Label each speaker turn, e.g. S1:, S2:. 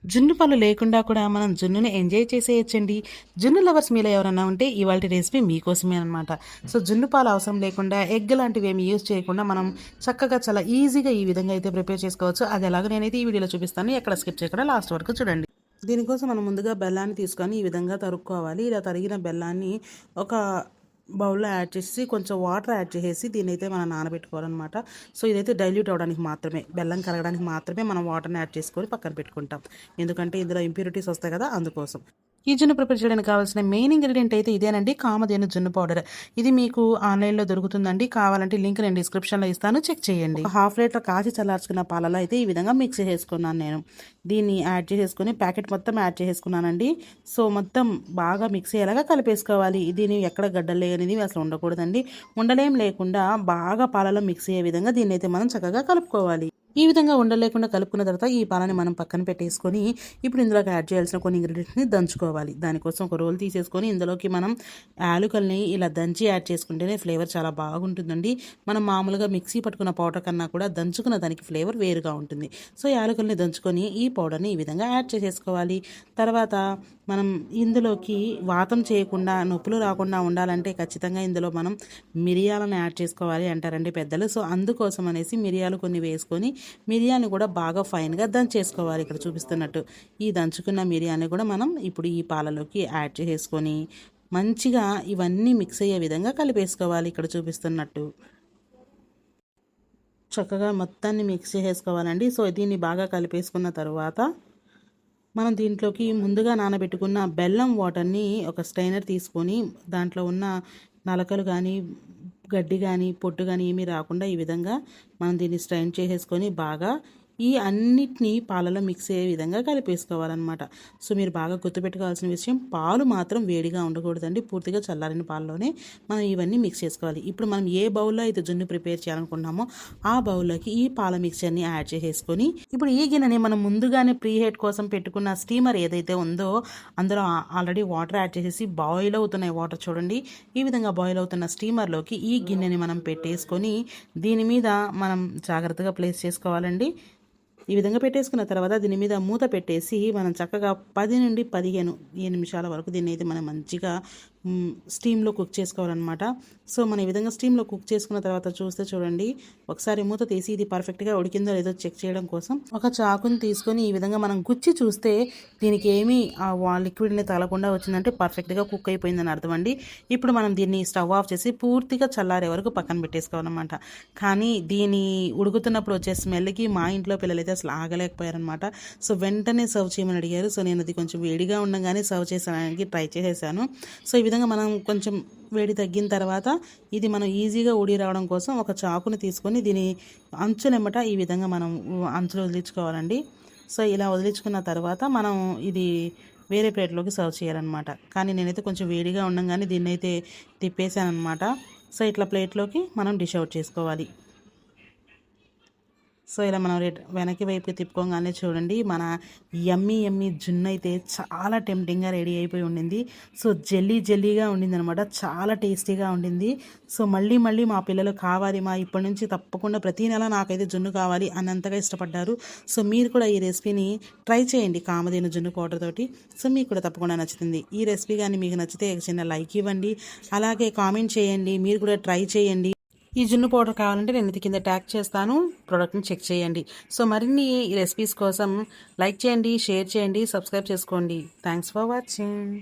S1: జున్ను పాలు లేకుండా కూడా మనం జున్నుని ఎంజాయ్ చేసేయచ్చండి. జున్ను లవర్స్ మీలో ఎవరన్నా ఉంటే ఇవాల్టి రెసిపీ మీకోసమే అనమాట. సో, జున్ను పాలు అవసరం లేకుండా ఎగ్ లాంటివి ఏమి యూజ్ చేయకుండా మనం చక్కగా చాలా ఈజీగా ఈ విధంగా అయితే ప్రిపేర్ చేసుకోవచ్చు. అది ఎలాగో నేనైతే ఈ వీడియోలో చూపిస్తాను. ఎక్కడ స్కిప్ చేయకుండా లాస్ట్ వరకు చూడండి. దీనికోసం మనం ముందుగా బెల్లాన్ని తీసుకొని ఈ విధంగా తరుక్కోవాలి. ఇలా తరిగిన బెల్లాన్ని ఒక బౌల్లో యాడ్ చేసి కొంచెం వాటర్ యాడ్ చేసేసి దీనైతే మనం నానబెట్టుకోవాలన్నమాట. సో ఇదైతే డైల్యూట్ అవ్వడానికి మాత్రమే, బెల్లం కరగడానికి మాత్రమే మనం వాటర్ని యాడ్ చేసుకొని పక్కన పెట్టుకుంటాం. ఎందుకంటే ఇందులో ఇంప్యూరిటీస్ వస్తాయి కదా, అందుకోసం. ఈ జున్ను ప్రిపేర్ చేయడానికి కావాల్సిన మెయిన్ ఇంగ్రీడియంట్ అయితే ఇదేనండి, కామధేను జున్ను పౌడర్. ఇది మీకు ఆన్లైన్లో దొరుకుతుందండి. కావాలంటే లింక్ నేను డిస్క్రిప్షన్లో ఇస్తాను, చెక్ చేయండి. హాఫ్ లీటర్ కాచి చల్లార్చుకున్న పాలలో అయితే ఈ విధంగా మిక్స్ చేసుకున్నాను నేను. దీన్ని యాడ్ చేసేసుకొని ప్యాకెట్ మొత్తం యాడ్ చేసేసుకున్నానండి. సో మొత్తం బాగా మిక్స్ అయ్యేలాగా కలిపేసుకోవాలి. దీన్ని ఎక్కడ గడ్డలు అనేది అసలు ఉండకూడదండి. ఉండలేం లేకుండా బాగా పాలలో మిక్స్ అయ్యే విధంగా దీన్ని అయితే మనం చక్కగా కలుపుకోవాలి. ఈ విధంగా ఉండలేకుండా కలుపుకున్న తర్వాత ఈ పాలని మనం పక్కన పెట్టేసుకొని ఇప్పుడు ఇందులోకి యాడ్ చేయాల్సిన కొన్ని ఇంగ్రీడియంట్స్ని దంచుకోవాలి. దానికోసం ఒక రోల్ తీసేసుకొని ఇందులోకి మనం యాలుకల్ని ఇలా దంచి యాడ్ చేసుకుంటేనే ఫ్లేవర్ చాలా బాగుంటుందండి. మనం మామూలుగా మిక్సీ పట్టుకున్న పౌడర్ కన్నా కూడా దంచుకున్న దానికి ఫ్లేవర్ వేరుగా ఉంటుంది. సో యాలుకల్ని దంచుకొని ఈ పౌడర్ని ఈ విధంగా యాడ్ చేసేసుకోవాలి. తర్వాత మనం ఇందులోకి వాతం చేయకుండా నొప్పులు రాకుండా ఉండాలంటే ఖచ్చితంగా ఇందులో మనం మిరియాలను యాడ్ చేసుకోవాలి అంటారండి పెద్దలు. సో అందుకోసం అనేసి మిరియాలు కొన్ని వేసుకొని మిరియాన్ని కూడా బాగా ఫైన్గా దంచేసుకోవాలి. ఇక్కడ చూపిస్తున్నట్టు ఈ దంచుకున్న మిరియాన్ని కూడా మనం ఇప్పుడు ఈ పాలలోకి యాడ్ చేసుకొని మంచిగా ఇవన్నీ మిక్స్ అయ్యే విధంగా కలిపేసుకోవాలి. ఇక్కడ చూపిస్తున్నట్టు చక్కగా మొత్తాన్ని మిక్స్ చేసుకోవాలండి. సో దీన్ని బాగా కలిపేసుకున్న తర్వాత మనం దీంట్లోకి ముందుగా నానబెట్టుకున్న బెల్లం వాటర్ని ఒక స్ట్రైనర్ తీసుకొని దాంట్లో ఉన్న నలకలు కానీ గడ్డి కానీ పొట్టు కానీ ఏమీ రాకుండా ఈ విధంగా మనం దీన్ని స్ట్రైన్ చేసేసుకొని బాగా ఈ అన్నిటినీ పాలలో మిక్స్ అయ్యే విధంగా కలిపేసుకోవాలన్నమాట. సో మీరు బాగా గుర్తుపెట్టుకోవాల్సిన విషయం, పాలు మాత్రం వేడిగా ఉండకూడదండి. పూర్తిగా చల్లారిన పాలలోనే మనం ఇవన్నీ మిక్స్ చేసుకోవాలి. ఇప్పుడు మనం ఏ బౌల్లో అయితే జున్ను ప్రిపేర్ చేయాలనుకుంటున్నామో ఆ బౌల్లోకి ఈ పాల మిక్చర్ని యాడ్ చేసేసుకొని ఇప్పుడు ఈ గిన్నెని మనం ముందుగానే ప్రీ హీట్ కోసం పెట్టుకున్న స్టీమర్ ఏదైతే ఉందో అందులో ఆల్రెడీ వాటర్ యాడ్ చేసేసి బాయిల్ అవుతున్నాయి వాటర్ చూడండి. ఈ విధంగా బాయిల్ అవుతున్న స్టీమర్లోకి ఈ గిన్నెని మనం పెట్టేసుకొని దీని మీద మనం జాగ్రత్తగా ప్లేస్ చేసుకోవాలండి. ఈ విధంగా పెట్టేసుకున్న తర్వాత దీని మీద మూత పెట్టేసి మనం చక్కగా 10 నుండి 15 నిమిషాల వరకు దీన్ని అయితే మనం మంచిగా స్టీమ్లో కుక్ చేసుకోవాలన్నమాట. సో మనం ఈ విధంగా స్టీమ్లో కుక్ చేసుకున్న తర్వాత చూస్తే చూడండి, ఒకసారి మూత తీసి ఇది పర్ఫెక్ట్గా ఉడికిందో లేదో చెక్ చేయడం కోసం ఒక చాకుని తీసుకొని ఈ విధంగా మనం గుచ్చి చూస్తే దీనికి ఏమీ ఆ లిక్విడ్ని తగలకుండా వచ్చిందంటే పర్ఫెక్ట్గా కుక్ అయిపోయిందని అర్థం అండి. ఇప్పుడు మనం దీన్ని స్టవ్ ఆఫ్ చేసి పూర్తిగా చల్లారే వరకు పక్కన పెట్టేసుకోవాలన్నమాట. కానీ దీని ఉడుకుతున్నప్పుడు వచ్చే స్మెల్కి మా ఇంట్లో పిల్లలైతే అసలు ఆగలేకపోయారనమాట. సో వెంటనే సర్వ్ చేయమని అడిగారు. సో నేను అది కొంచెం వేడిగా ఉండగానే సర్వ్ చేసానికి ట్రై చేసేసాను. సో ఈ విధంగా మనం కొంచెం వేడి తగ్గిన తర్వాత ఇది మనం ఈజీగా ఊడి రావడం కోసం ఒక చాకుని తీసుకొని దీని అంచులెమ్మట ఈ విధంగా మనం అంచులు వదిలించుకోవాలండి. సో ఇలా వదిలించుకున్న తర్వాత మనం ఇది వేరే ప్లేట్లోకి సర్వ్ చేయాలన్నమాట. కానీ నేనైతే కొంచెం వేడిగా ఉండగానే దీన్ని అయితే తిప్పేసాను అనమాట. సో ఇట్లా ప్లేట్లోకి మనం డిష్ అవుట్ చేసుకోవాలి. సో ఇలా మనం వెనక్కి వైపు తిప్పుకోగానే చూడండి మన యమ్మీ జున్ను అయితే చాలా టెంప్టింగ్గా రెడీ అయిపోయి ఉండింది. సో జెల్లీగా ఉండింది అనమాట, చాలా టేస్టీగా ఉండింది. సో మళ్ళీ మా పిల్లలు కావాలి మా ఇప్పటి నుంచి తప్పకుండా ప్రతి నెల నాకైతే జున్ను కావాలి అన్నంతగా ఇష్టపడ్డారు. సో మీరు కూడా ఈ రెసిపీని ట్రై చేయండి కామధేను జున్ను పౌడర్ తోటి. సో మీకు కూడా తప్పకుండా నచ్చుతుంది. ఈ రెసిపీ కానీ మీకు నచ్చితే చిన్న లైక్ ఇవ్వండి, అలాగే కామెంట్ చేయండి, మీరు కూడా ట్రై చేయండి. ఈ జున్ను పౌడర్ కావాలంటే నేను ఇది కింద ట్యాగ్ చేస్తాను, ప్రోడక్ట్ని చెక్ చేయండి. సో మరిన్ని రెసిపీస్ కోసం లైక్ చేయండి, షేర్ చేయండి, సబ్స్క్రైబ్ చేసుకోండి. Thanks for watching.